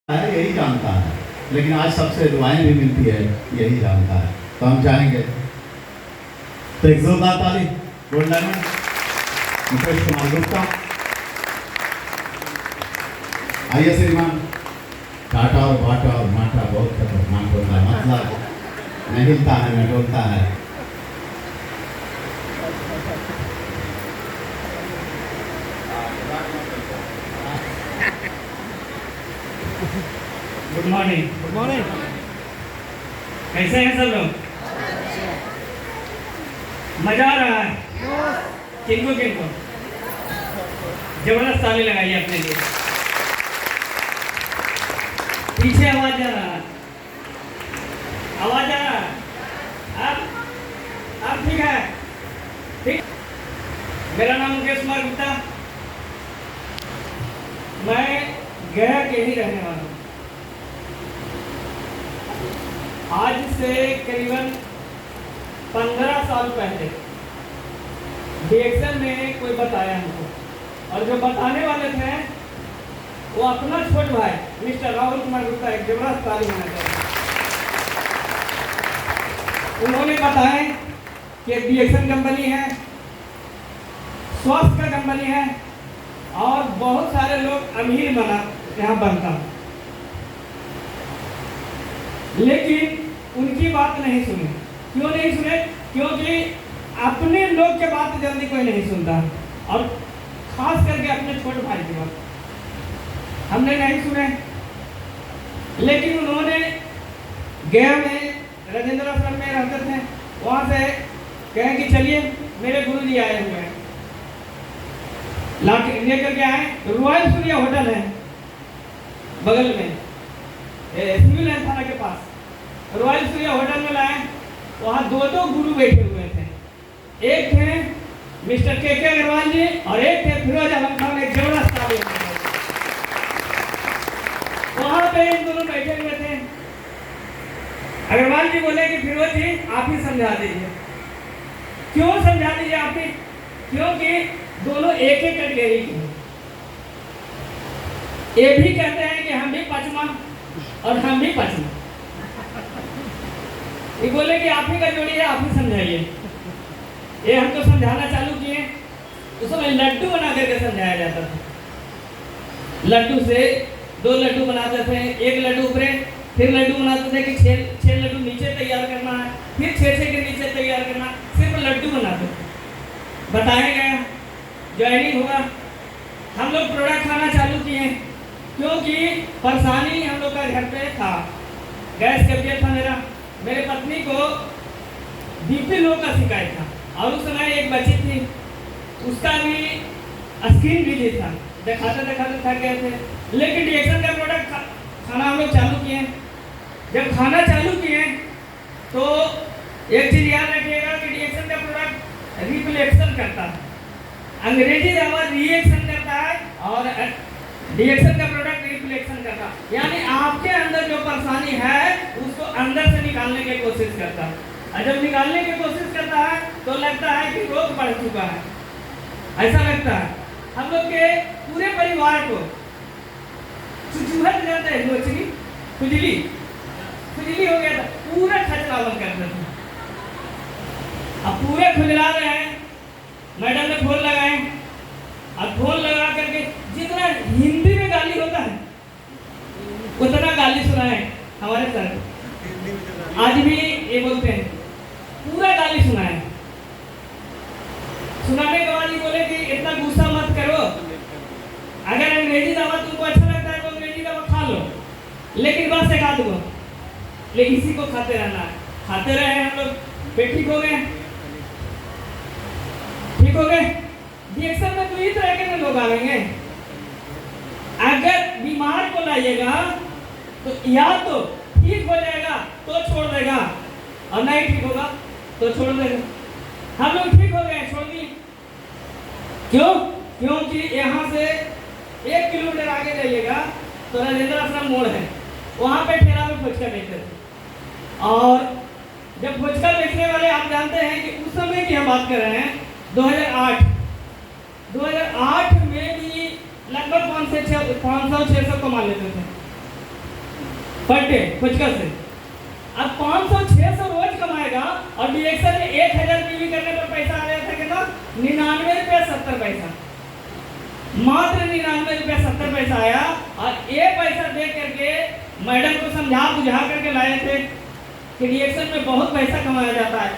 है यही जानता है, लेकिन आज सबसे दुआएं भी मिलती है यही जानता है। तो हम चाहेंगे तो एक जोरदार ताली गोल्ड डायमंड मुकेश कुमार गुप्ता। आइए श्रीमान। टाटा और बाटा और माटा बहुत खतरनाक होता है, मतलब न हिलता है न डोलता है। Good morning. Good morning. कैसे हैं सब लोग? मजा आ रहा है? किनको किनको? जबरदस्त ताली लगाइए अपने लिए। पीछे आवाज जा रहा है, आवाज आ रहा है। अब ठीक है? ठीक। मेरा नाम मुकेश कुमार गुप्ता, मैं गया के ही रहने वाला हूँ। आज से करीबन 15 साल पहले डिएक्शन में कोई बताया हमको, और जो बताने वाले थे वो अपना छोट भाई मिस्टर राहुल कुमार गुप्ता। एक जबरदस्त ताली होना चाहिए। उन्होंने बताया कि डिएक्शन कंपनी है, स्वास्थ्य का कंपनी है, और बहुत सारे लोग अमीर बना यहाँ बनता, लेकिन उनकी बात नहीं सुनी। क्यों नहीं सुने? क्योंकि अपने लोग के बात जल्दी कोई नहीं सुनता, और खास करके अपने छोटे भाई की बात हमने नहीं सुने। लेकिन उन्होंने गया में राजेंद्र आश्रम में रहते थे, वहाँ से कहें कि चलिए मेरे गुरु जी आए हुए हैं, लाके लेकर के आए। रॉयल सूर्या होटल है बगल में, सिविल लाइन थाना के पास रॉयल सूर्या होटल में लाए। वहाँ दो गुरु बैठे हुए थे, एक थे मिस्टर के अग्रवाल जी और एक थे फिरोज अहमद खान। एक जबरदस्त ताली। वहाँ पे इन दोनों बैठे हुए थे। अग्रवाल जी बोले कि फिरोज जी आप ही समझा दीजिए। क्यों समझा दीजिए आप ही? क्योंकि दोनों एक एक कैटेगरी के हैं। ये भी कहते हैं कि हम भी पचमा और हम भी पचमा। ये बोले कि आप ही का जोड़ी है, आप ही समझाइए। ये हमको समझाना चालू किए। उस समय लड्डू बना करके समझाया जाता था। लड्डू से 2 लड्डू बनाते थे, एक लड्डू ऊपरे, फिर लड्डू बनाते थे कि 6 लड्डू नीचे तैयार करना है, फिर 6 के नीचे तैयार करना, सिर्फ लड्डू बनाते थे। बताया गया, ज्वाइनिंग हुआ, हम लोग प्रोडक्ट खाना चालू किए। क्योंकि परेशानी हम लोग का घर पे था, गैस कब्जियत था। मेरे पत्नी को बीपी लो का शिकायत था, और उस समय एक बच्ची थी, उसका भी स्किन डिजीज था। दिखाते थक गए थे। लेकिन डिएक्शन का प्रोडक्ट खाना हम लोग चालू किए। जब खाना चालू किए तो एक चीज याद रखिएगा कि डिएक्शन का प्रोडक्ट रिफ्लेक्शन करता है। अंग्रेजी दवा रिएक्शन करता है और डिएक्शन का प्रोडक्ट रिफ्लेक्शन करता है, यानी आपके अंदर जो परेशानी है उसको अंदर से निकालने की कोशिश करता है। और जब निकालने की कोशिश करता है तो लगता है कि रोग बढ़ चुका है, ऐसा लगता है। हम लोग के पूरे परिवार को चुचूहट जाता है, नोचनी खुजली हो गया था, पूरा खचलावन करते थे। अब पूरे खुजला रहे हैं। मैडम ने फोन लगाए, अब फोन लगा करके जितना हिंदी में गाली होता है उतना गाली सुनाए हमारे सर। आज भी ये बोलते हैं, पूरा गाली सुनाए। सुनाने के बाद ही बोले कि इतना गुस्सा मत करो, अगर अंग्रेजी दवा तुमको अच्छा लगता है तो अंग्रेजी दवा खा लो, लेकिन बस एक आध गो, लेकिन इसी को खाते रहना है। खाते रहे हम लोग, फिर ठीक हो गए। डिएक्शन में 2 ही तरह के लोग आएंगे। अगर बीमार को लाइएगा तो या तो ठीक हो जाएगा तो छोड़ देगा, और नहीं ठीक होगा तो छोड़ देगा। हम लोग ठीक हो गए, छोड़ दिए। क्यों? क्योंकि यहाँ से 1 किलोमीटर आगे जाइएगा तो राजेंद्र आश्रम मोड़ है, वहाँ पे ठेला में फुचका बेचते थे। और जब फुचका बेचने वाले, आप जानते हैं कि उस समय की हम बात कर रहे हैं 2008 में भी लगभग 500-600 कमा लेते थे। पर डे फुचका से। अब 500-600 रोज कमाएगा और डिएक्शन में 1000 पीवी करने पर पैसा आ रहा था कितना 99 रुपया 70 पैसा, मात्र 99 रुपया 70 पैसा आया। और ये पैसा दे करके मैडम को समझा बुझा करके लाए थे कि डिएक्शन में बहुत पैसा कमाया जाता है।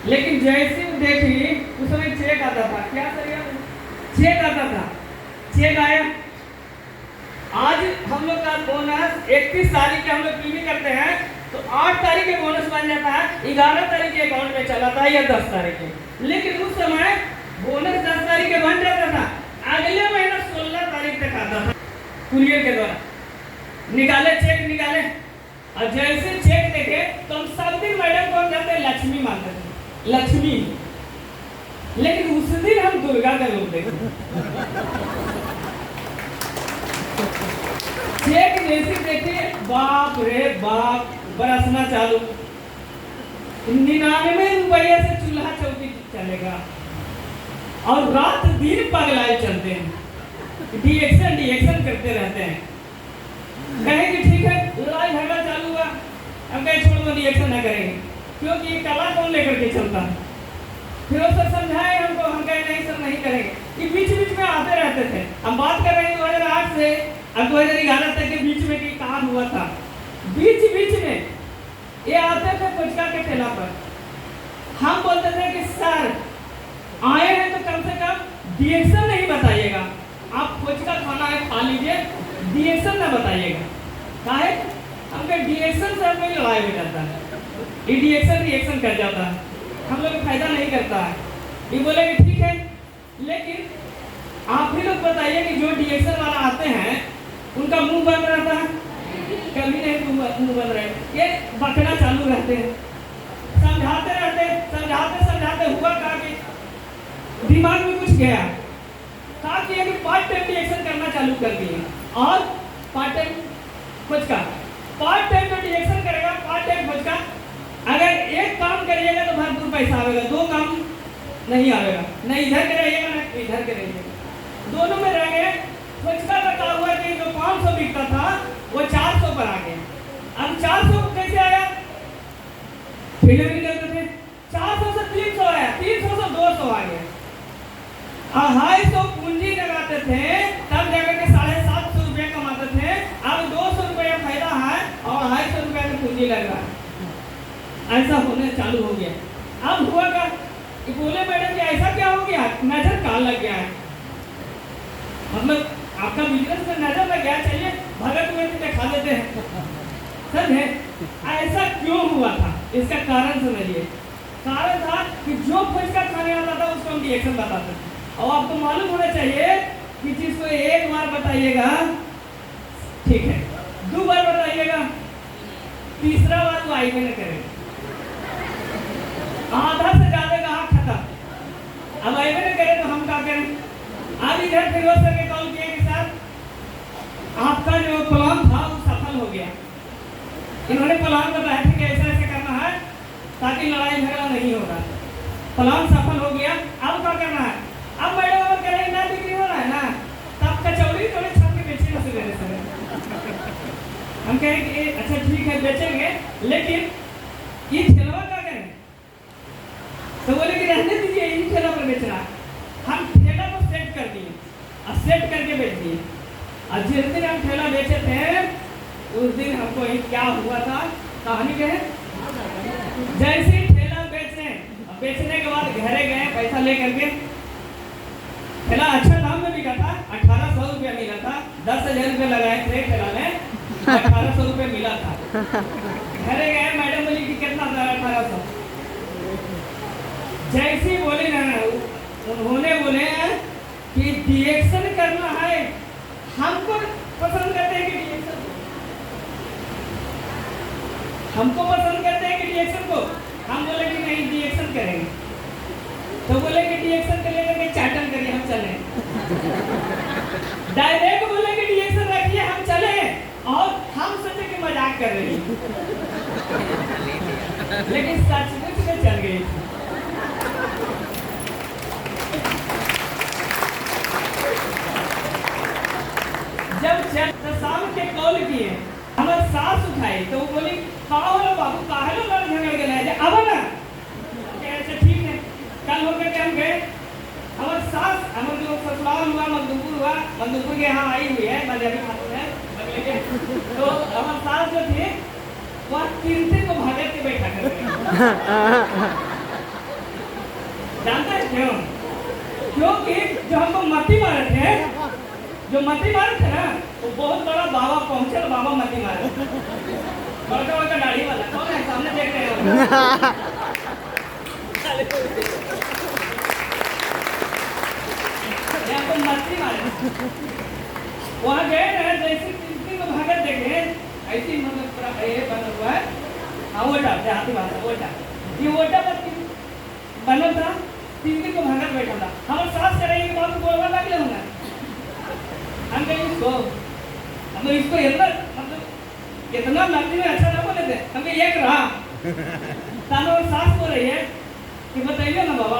लेकिन जैसे देखी उस समय चेक आता था, क्या सर चेक आता था, चेक आया। आज हम लोग का बोनस 31 तारीख के हम लोग पीवी करते हैं तो 8 तारीख के बोनस बन जाता है, 11 तारीख के अकाउंट में चला था या 10 तारीख के। लेकिन उस समय बोनस 10 तारीख के बन जाता था, अगले महीना 16 तारीख तक आता था कुरियर के द्वारा। निकाले चेक निकाले और जैसे चेक देखे तो हम सब दिन मैडम को हम जाते लक्ष्मी मानते थे, लक्ष्मी। लेकिन उस दिन हम दुर्गा का रूप देखे। चेक जैसे देखे बाप रे बाप बरसना चालू। 99 रुपये से चूल्हा चौकी चलेगा और रात दिन पगलाए चलते हैं, डिएक्शन करते रहते हैं। कहे कि ठीक है लड़ाई झगड़ा चालू हुआ, हम कहे छोड़ दो डिएक्शन ना करेंगे, क्योंकि ये कला कौन लेकर के चलता है। फिर वो सर समझाए हमको, हम कहे नहीं सर नहीं करेंगे। ये बीच बीच में आते रहते थे। हम बात कर रहे हैं 2008 से अब 2011 तक के बीच में कि काम हुआ था। बीच बीच में ये आते थे पुचका के ठेला पर। हम बोलते थे कि सर आए हैं तो कम से कम डिएक्शन नहीं बताइएगा, आप पुचका खाना है खा लीजिए, डिएक्शन ना बताइएगा। काहे हम कहे डिएक्शन से हमें लड़ाई हो जाता है, ये डिएक्शन रिएक्शन कर जाता है, हम लोग फायदा नहीं करता है। ये बोले कि ठीक है, लेकिन आप ही लोग बताइए कि जो डिएक्शन वाला आते हैं उनका मुंह बंद रहता है, कभी नहीं मुंह बंद रहे, ये बकना चालू रहते हैं, समझाते रहते, समझाते समझाते हुआ कहा कि दिमाग में कुछ गया, कहा कि अभी पार्ट टाइम डिएक्शन करना चालू कर दिए। और part time puchka, part time तो डिएक्शन करेगा, पार्ट टाइम पुचका। अगर एक काम करिएगा तो भरपूर पैसा आएगा, दो काम नहीं आएगा, न इधर करिएगा ना इधर करिएगा, दोनों में रह गए। पुचका का क्या हुआ कि जो 500 बिकता था वो 400 पर आ गया। अब 400 कैसे आया, फिल्म भी करते थे, 400 से 300 आया, 300 से 200 आ गया। 250 पूंजी लगाते थे तब जाकर के 750 रुपया कमाते थे। अब 200 रुपया फायदा है और 250 रुपया की पूंजी लग रहा है, ऐसा होने चालू हो गया। अब हुआ क्या, बोले मैडम कि ऐसा क्या हो गया, नजर कान लग गया है, मतलब आपका बिजनेस में नजर लग गया, चाहिए भगत में दिखा देते हैं। समझे ऐसा क्यों हुआ था, इसका कारण समझिए। कारण था कि जो पुचका खाने वाला था उसको हम डिएक्शन बताते थे। और आपको मालूम होना चाहिए कि जिसको एक बार बताइएगा ठीक है, 2 बार बताइएगा, तीसरा बार वो आई नहीं करेगा, आधा से ज्यादा कहा खत्म। अब आई नहीं करे तो हम क्या करें। आज इधर फिरोज सर के कॉल किए कि सर आपका जो प्लान था वो सफल हो गया। इन्होंने प्लान बताया था कि ऐसा ऐसा करना है ताकि लड़ाई झगड़ा नहीं होगा, प्लान सफल हो गया। अब क्या करना है, अब मैडम अगर करेंगे ना बिक्री हो रहा है ना, तब कचौड़ी थोड़ी छाप के बेचेंगे सवेरे सवेरे। हम कहें कि अच्छा ठीक है बेचेंगे, लेकिन ये ठेलवा क्या करें, तो बोले कि रहने दीजिए इन ठेला पर बेचना। हम ठेला को सेट कर दिए और सेट करके बेच दिए। और जिस दिन हम ठेला बेचे थे उस दिन हमको क्या हुआ था, कहानी क्या है, जैसे ही ठेला बेचने के बाद घरे गए पैसा ले करके, ठेला अच्छा दाम में बिका था, 1800 रुपया मिला था, 10,000 रुपये लगाए थे ठेला में, 1800 रुपये मिला था। घरे गए, मैडम बोली कि कितना था, 1800। जैसी बोली ना उन्होंने बोले कि डिएक्शन करना है, हमको पसंद करते हैं कि डिएक्शन, हमको पसंद करते हैं कि डिएक्शन को। हम बोले कि नहीं डिएक्शन करेंगे, तो बोले कि डिएक्शन करेंगे कि चैटन करिए, हम चले। डायरेक्ट बोले कि डिएक्शन रखिए हम चले, और हम सोचे कि मजाक कर रही है, लेकिन सचमुच में चल गई। जब तो शाम के कॉल किए, खाई तो वो बोली का हो बाबू काहे लो लड़ झगड़ गए जे अब ना कहे अच्छा ठीक है। कल हो के हम गए हमारे सास हमारे जो ससुराल हुआ मधुपुर के यहाँ आई हुई है मध्यान्ह खातून है बगले के। तो हमारे सास जो थे वह तीन को भागत के बैठा कर जानते हैं क्यों? क्योंकि जो हमको मती मारे थे ना वो बहुत बड़ा बाबा पहुंचे तो बाबा मती मारे बड़का दाढ़ी वाला कौन है सामने देख रहे हो यहाँ को मती मारे वहाँ गए ना जैसे तीन को भागत देखे ऐसी मतलब ये बना हुआ है हाँ ओटा देहाती भाषा ओटा ये ओटा पर बना था तीन को भागत बैठा था हमारे सास करेंगे बाबू बोलवा लग ले होगा हम कहें इसको इतना नकली में अच्छा ना बोले थे हमें एक रहा तानो और सास बोल रही है कि बताइए ना बाबा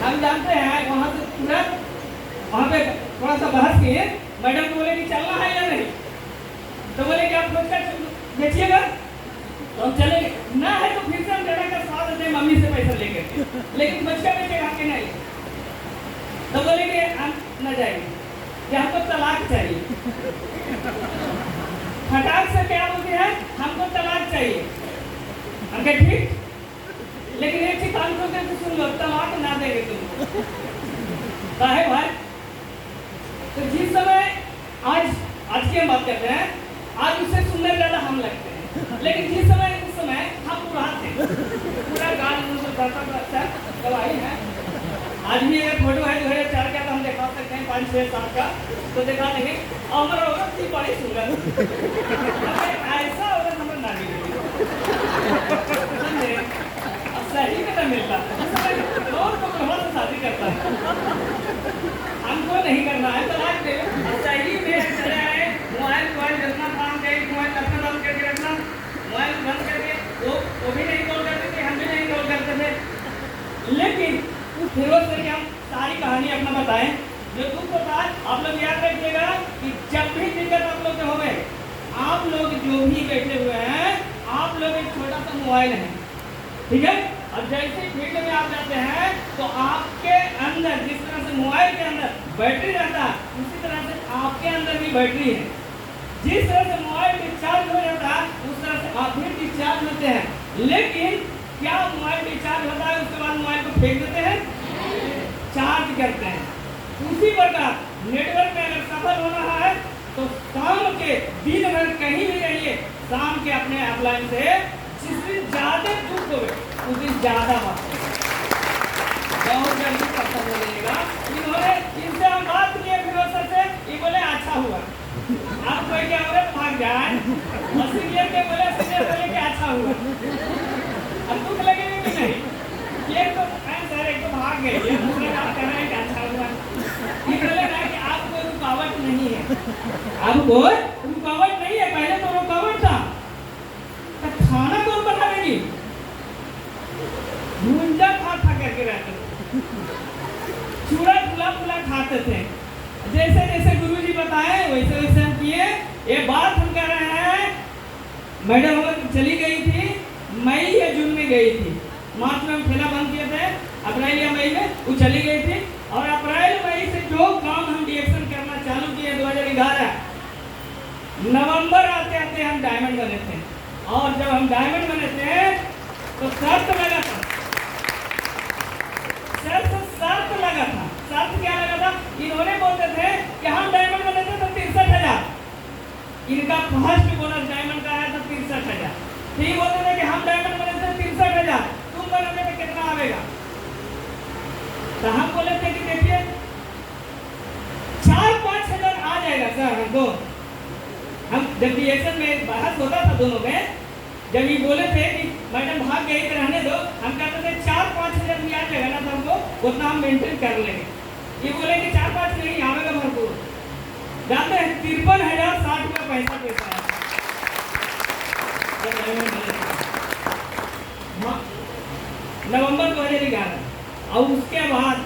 हम जानते हैं वहाँ से तुरंत वहाँ पे थोड़ा सा बहस किए मैडम को बोले कि चलना है या नहीं तो बोले कि आप फुचका बेचिएगा तो हम चले ना है तो फिर से हम चढ़ा कर साथ देते मम्मी से पैसा लेकर के लेकिन फुचका बेचेगा के नहीं तो बोले कि हम न जाएंगे कि हमको तलाक चाहिए फटाक से क्या बोलते हैं हमको तलाक चाहिए हम कहे ठीक लेकिन एक चीज कान खोल के सुन लो तलाक ना देंगे तुमको काहे भाई तो जिस समय आज की हम बात करते हैं आज उससे सुनने ज्यादा हम लगते हैं लेकिन जिस समय उस समय हम पूरा थे पूरा गान अच्छा गवाही है आज भी अगर फोटो है 2004 का तो हम दिखा सकते हैं 5-6 साल का तो दिखा देंगे और हमारा होगा थी बड़ी सुंदर ऐसा होगा हमारा ना मिलेगी सही में ना मिलता और तो बहुत शादी करता है हमको नहीं करना है तलाक दे सही में चले आए मोबाइल रखना काम करें मोबाइल अपना बंद करके रखना मोबाइल बंद करके वो भी नहीं कॉल करते थे हम भी नहीं कॉल करते थे लेकिन फिर वो सर हम सारी कहानी अपना बताएं जो दुख होता है आप लोग याद रखिएगा कि जब भी दिक्कत आप लोग हो गए आप लोग जो भी बैठे हुए हैं आप लोग एक छोटा सा मोबाइल है ठीक है अब जैसे फील्ड में आप जाते हैं तो आपके अंदर जिस तरह से मोबाइल के अंदर बैटरी रहता है उसी तरह से आपके अंदर भी बैटरी है जिस तरह से मोबाइल डिस्चार्ज हो जाता है उस तरह से आप भी डिस्चार्ज होते हैं लेकिन क्या मोबाइल डिस्चार्ज होता है उसके बाद मोबाइल को फेंक देते हैं चार्ज करते हैं उसी प्रकार नेटवर्क में अगर सफल हो रहा है तो शाम के दिन भर कहीं भी रहिए शाम के अपने अपलाइन से जिस दिन ज्यादा दुख हो उस दिन ज्यादा बात बहुत जल्दी खत्म हो जाएगा इन्होंने इनसे हम बात किए फिर से ये बोले अच्छा हुआ आप कोई क्या बोले भाग जाए और सीनियर के बोले कि अच्छा हुआ अब दुख लगेगा कि नहीं एक तो सर एक तो भाग गए ये दूसरे काम कर रहे हैं कि अच्छा हुआ ये बोले ना कि आपको रुकावट नहीं है अब कोई रुकावट नहीं है पहले तो रुकावट था तो खाना कौन बनाएगी भूंजा खा करके रहते थे चूड़ा फुला खाते थे जैसे जैसे गुरुजी बताए वैसे वैसे हम किए ये बात हम कर रहे हैं मैडम चली गई थी मई या जून में गई थी मार्च में हम ठेला बंद किए थे अप्रैल या मई में वो चली गई थी और अप्रैल मई से जो काम हम डिएक्शन करना चालू किए 2011 नवंबर आते आते हम डायमंड बने थे और जब हम डायमंड बने थे तो शर्त लगा था शर्त क्या लगा था इन्होंने बोलते थे कि हम डायमंड बने थे तो 63,000 इनका फर्स्ट बोनस डायमंड का आया था 63,000 ठीक बोलते थे कि हम डायमंड बने थे 63,000 तुम बनोगे तो कितना आएगा तो हम बोले थे कि देखिए 4-5 हजार आ जाएगा सर हमको हम जब डिएक्शन में बहस होता था दोनों में जब ये बोले थे कि मैडम भाग गई तो रहने दो हम कहते थे 4-5 हजार भी आ जाएगा ना तो हमको उतना हम मेंटेन कर लेंगे ये बोले कि 4-5 नहीं आवेगा भरपूर जानते हैं 53,060 रुपया पैसा नवंबर 2011 और उसके बाद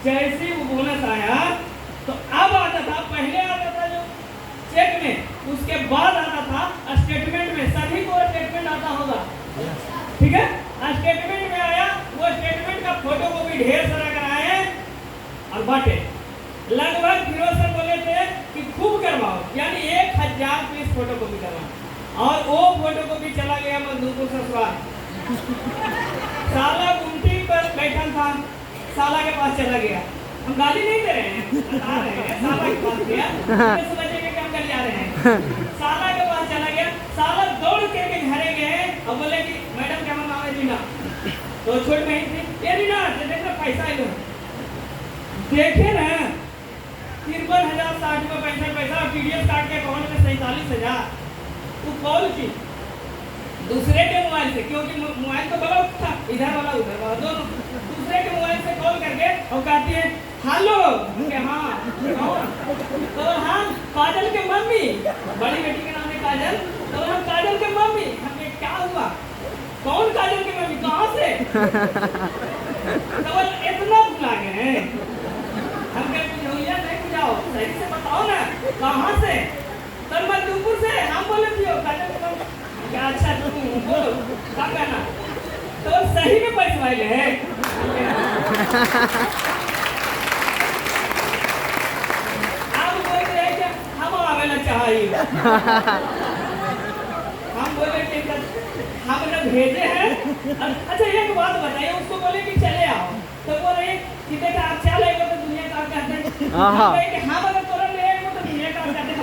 जैसे वो बोनस आया तो अब आता था, पहले आता था जो चेक में, उसके बाद आता था स्टेटमेंट में। सभी को स्टेटमेंट आता होगा, ठीक है। स्टेटमेंट में आया, वो स्टेटमेंट का फोटो कॉपी ढेर सारा कराए और बांटे। लगभग फिरोज सर बोले थे कि खूब करवाओ, यानी 1000 पीस फोटो कॉपी करवाओ। और वो फोटो कॉपी चला गया मजदूर ससुराल। साला गुमटी पर बैठा था, साला के पास चला गया। हम गाली नहीं दे रहे हैं, बता रहे हैं साला के पास गया, समझे के काम कर जा रहे हैं। साला के पास चला गया, साला दौड़ के घरे गए और बोले कि मैडम क्या नाम है रीना, तो छोट बहन थी, ये रीना देखना पैसा है, देखे ना 53,000 60 में 65 पैसा, पीडीएफ काट के अकाउंट में 47,000। तू कॉल की दूसरे के मोबाइल से, क्योंकि मोबाइल तो बड़ा था, इधर वाला उधर वाला दोनों, दूसरे के मोबाइल से कॉल करके और कहती है हेलो, हाँ तो हम काजल के मम्मी, बड़ी बेटी के नाम है काजल, तो हम काजल के मम्मी। हमें क्या हुआ, कौन काजल के मम्मी, कहाँ से? तो इतना भुला गए हैं हम, क्या बुझौलिया नहीं बुझाओ, सही से बताओ ना कहाँ से? तो मजदूर से। हम बोले दियो काजल के मम्मी, क्या अच्छा तुम बोलो क्या कहना, तो सही में पैसे वाले हैं। हम बोल रहे हैं हम आवेला चाहिए, हम बोले कि हमने भेजे हैं। अच्छा एक बात बताइए, उसको बोले कि चले आओ, तो बोले कि देखा आप चल आएगा तो दुनिया का कहते हैं, हम अगर तुरंत ले आएंगे तो दुनिया का कहते हैं।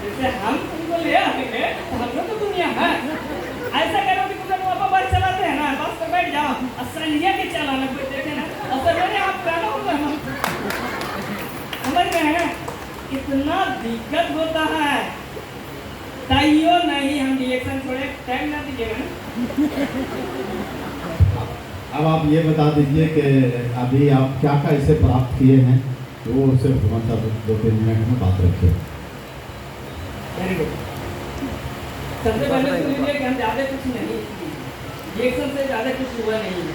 जैसे हम तुमको ले आएंगे तो हम लोग तो दुनिया है। ऐसा करो कि तुम लोग बस चलाते हैं ना, बस पे बैठ जाओ और संजय के चलाना, कोई देखे ना और मैंने आप गाना होगा, समझ रहे हैं कितना दिक्कत होता है। ताइयो नहीं हम रिएक्शन छोड़े, टाइम ना दीजिएगा ना। अब आप ये बता दीजिए कि अभी आप क्या क्या इसे प्राप्त किए हैं, तो वो सिर्फ 2-3 मिनट में बात रखिए। Very good. सबसे पहले तो लीजिए कि हम ज़्यादा कुछ नहीं, रिएक्शन से ज़्यादा कुछ हुआ नहीं है।